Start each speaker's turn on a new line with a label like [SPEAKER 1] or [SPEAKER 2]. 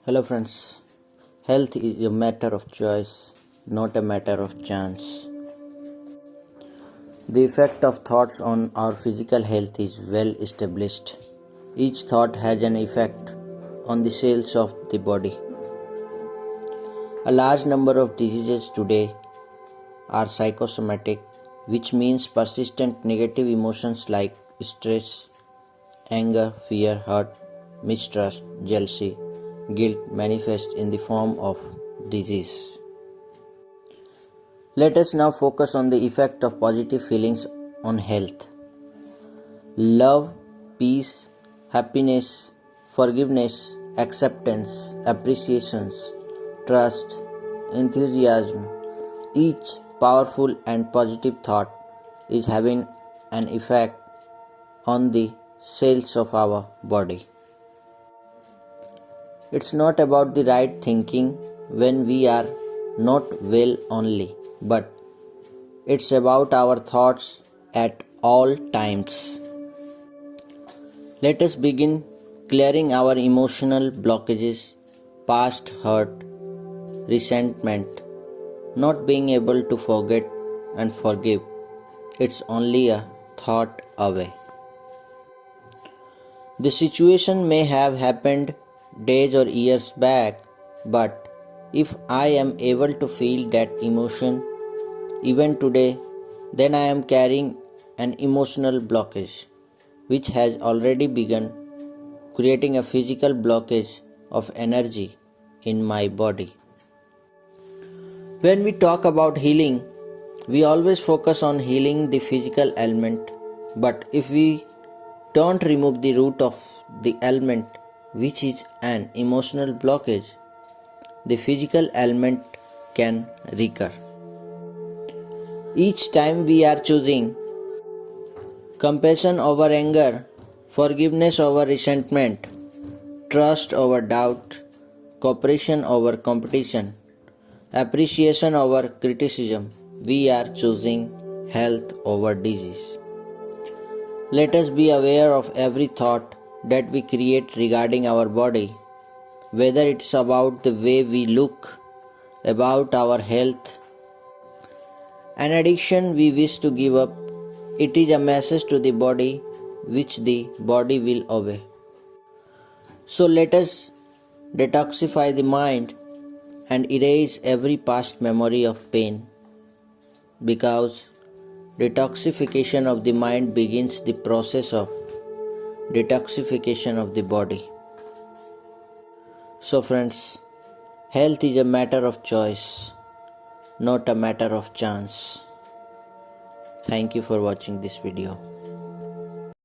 [SPEAKER 1] Hello friends, health is a matter of choice, not a matter of chance. The effect of thoughts on our physical health is well established. Each thought has an effect on the cells of the body. A large number of diseases today are psychosomatic, which means persistent negative emotions like stress, anger, fear, hurt, mistrust, jealousy, guilt manifest in the form of disease. Let us now focus on the effect of positive feelings on health. Love, peace, happiness, forgiveness, acceptance, appreciations, trust, enthusiasm, each powerful and positive thought is having an effect on the cells of our body. It's not about the right thinking when we are not well only, but it's about our thoughts at all times. Let us begin clearing our emotional blockages, past hurt, resentment, not being able to forget and forgive. It's only a thought away. The situation may have happened days or years back, but if I am able to feel that emotion even today, then I am carrying an emotional blockage which has already begun creating a physical blockage of energy in my body. When we talk about healing, we always focus on healing the physical ailment, but if we don't remove the root of the ailment, which is an emotional blockage, the physical ailment can recur. Each time we are choosing compassion over anger, forgiveness over resentment, trust over doubt, cooperation over competition, appreciation over criticism, we are choosing health over disease. Let us be aware of every thought that we create regarding our body, whether it's about the way we look, about our health, an addiction we wish to give up. It is a message to the body which the body will obey. So let us detoxify the mind and erase every past memory of pain, because detoxification of the mind begins the process of detoxification of the body. So friends, health is a matter of choice, not a matter of chance. Thank you for watching this video.